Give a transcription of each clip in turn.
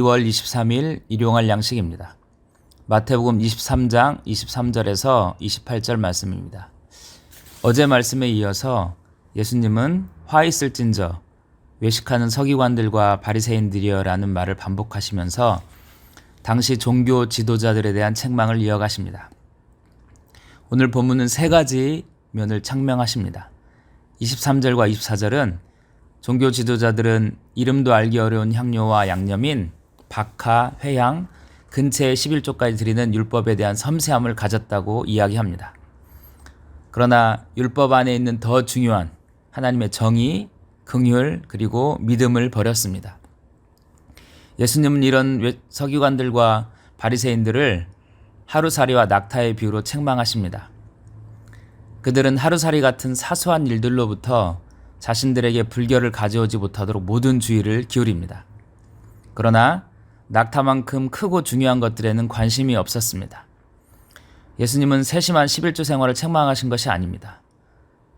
12월 23일 일용할 양식입니다. 마태복음 23장 23절에서 28절 말씀입니다. 어제 말씀에 이어서 예수님은 화 있을진저 외식하는 서기관들과 바리새인들이여 라는 말을 반복하시면서 당시 종교 지도자들에 대한 책망을 이어가십니다. 오늘 본문은 세 가지 면을 창명하십니다. 23절과 24절은 종교 지도자들은 이름도 알기 어려운 향료와 양념인 박하, 회향, 근체의 11조까지 드리는 율법에 대한 섬세함을 가졌다고 이야기합니다. 그러나 율법 안에 있는 더 중요한 하나님의 정의, 긍휼, 그리고 믿음을 버렸습니다. 예수님은 이런 서기관들과 바리새인들을 하루살이와 낙타의 비유로 책망하십니다. 그들은 하루살이 같은 사소한 일들로부터 자신들에게 불결을 가져오지 못하도록 모든 주의를 기울입니다. 그러나 낙타만큼 크고 중요한 것들에는 관심이 없었습니다. 예수님은 세심한 11조 생활을 책망하신 것이 아닙니다.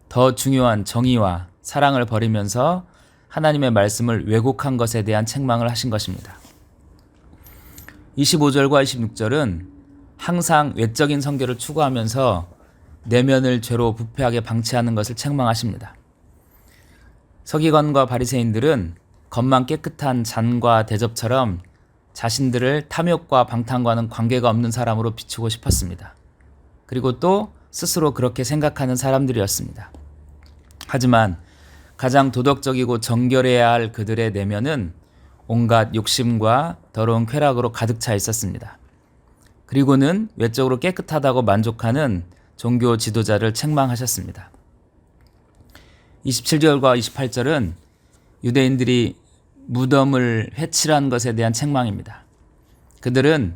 더 중요한 정의와 사랑을 버리면서 하나님의 말씀을 왜곡한 것에 대한 책망을 하신 것입니다. 25절과 26절은 항상 외적인 성결을 추구하면서 내면을 죄로 부패하게 방치하는 것을 책망하십니다. 서기관과 바리새인들은 겉만 깨끗한 잔과 대접처럼 자신들을 탐욕과 방탕과는 관계가 없는 사람으로 비추고 싶었습니다. 그리고 또 스스로 그렇게 생각하는 사람들이었습니다. 하지만 가장 도덕적이고 정결해야 할 그들의 내면은 온갖 욕심과 더러운 쾌락으로 가득 차 있었습니다. 그리고는 외적으로 깨끗하다고 만족하는 종교 지도자를 책망하셨습니다. 27절과 28절은 유대인들이 무덤을 회칠한 것에 대한 책망입니다. 그들은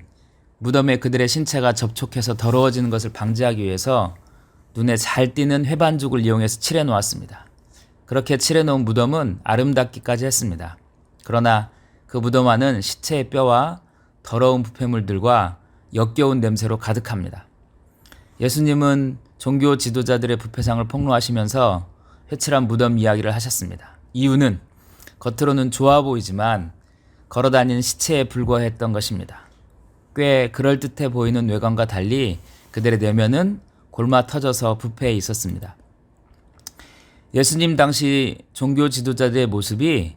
무덤에 그들의 신체가 접촉해서 더러워지는 것을 방지하기 위해서 눈에 잘 띄는 회반죽을 이용해서 칠해 놓았습니다. 그렇게 칠해 놓은 무덤은 아름답기까지 했습니다. 그러나 그 무덤 안은 시체의 뼈와 더러운 부패물들과 역겨운 냄새로 가득합니다. 예수님은 종교 지도자들의 부패상을 폭로하시면서 회칠한 무덤 이야기를 하셨습니다. 이유는 겉으로는 좋아 보이지만 걸어다니는 시체에 불과했던 것입니다. 꽤 그럴듯해 보이는 외관과 달리 그들의 내면은 골마 터져서 부패해 있었습니다. 예수님 당시 종교 지도자들의 모습이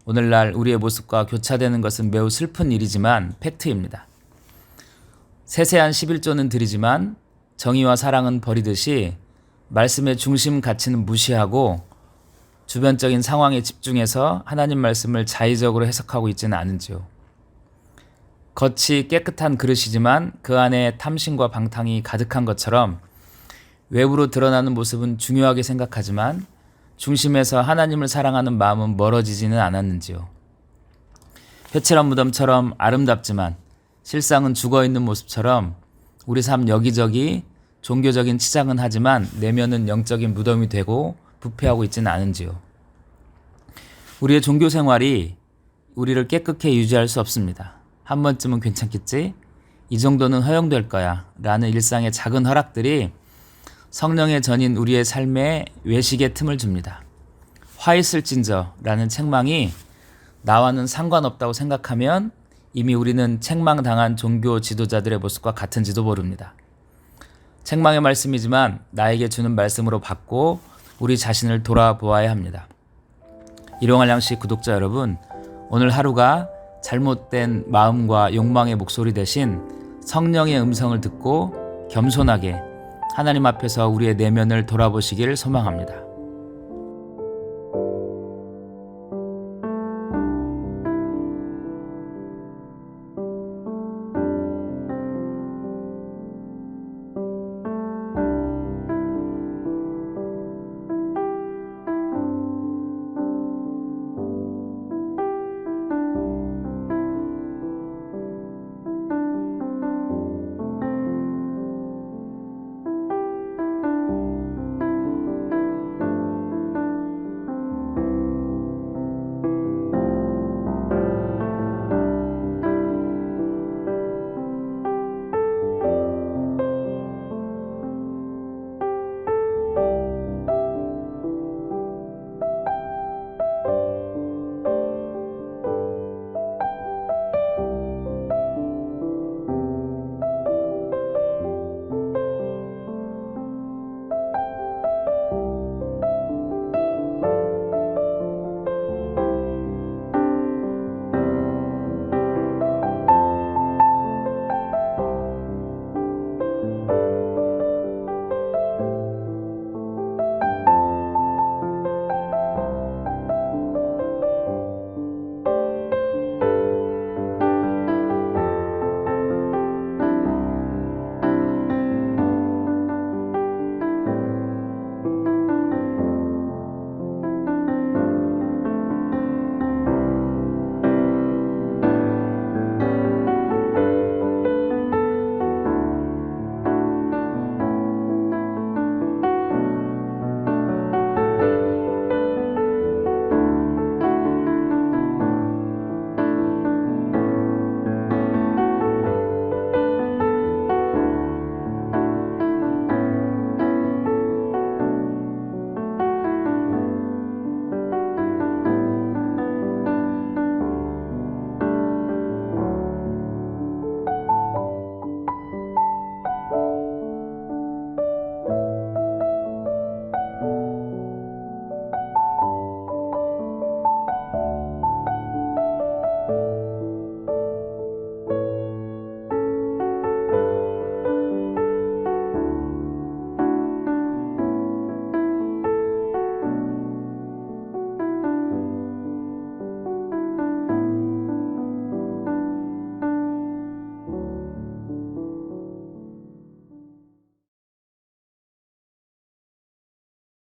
오늘날 우리의 모습과 교차되는 것은 매우 슬픈 일이지만 팩트입니다. 세세한 11조는 드리지만 정의와 사랑은 버리듯이 말씀의 중심 가치는 무시하고 주변적인 상황에 집중해서 하나님 말씀을 자의적으로 해석하고 있지는 않은지요. 겉이 깨끗한 그릇이지만 그 안에 탐심과 방탕이 가득한 것처럼 외부로 드러나는 모습은 중요하게 생각하지만 중심에서 하나님을 사랑하는 마음은 멀어지지는 않았는지요. 회칠한 무덤처럼 아름답지만 실상은 죽어있는 모습처럼 우리 삶 여기저기 종교적인 치장은 하지만 내면은 영적인 무덤이 되고 부패하고 있지는 않은지요. 우리의 종교 생활이 우리를 깨끗게 유지할 수 없습니다. 한 번쯤은 괜찮겠지? 이 정도는 허용될 거야 라는 일상의 작은 허락들이 성령의 전인 우리의 삶에 외식의 틈을 줍니다. 화 있을진저 라는 책망이 나와는 상관없다고 생각하면 이미 우리는 책망당한 종교 지도자들의 모습과 같은지도 모릅니다. 책망의 말씀이지만 나에게 주는 말씀으로 받고 우리 자신을 돌아보아야 합니다. 일용할 양식 구독자 여러분, 오늘 하루가 잘못된 마음과 욕망의 목소리 대신 성령의 음성을 듣고 겸손하게 하나님 앞에서 우리의 내면을 돌아보시길 소망합니다.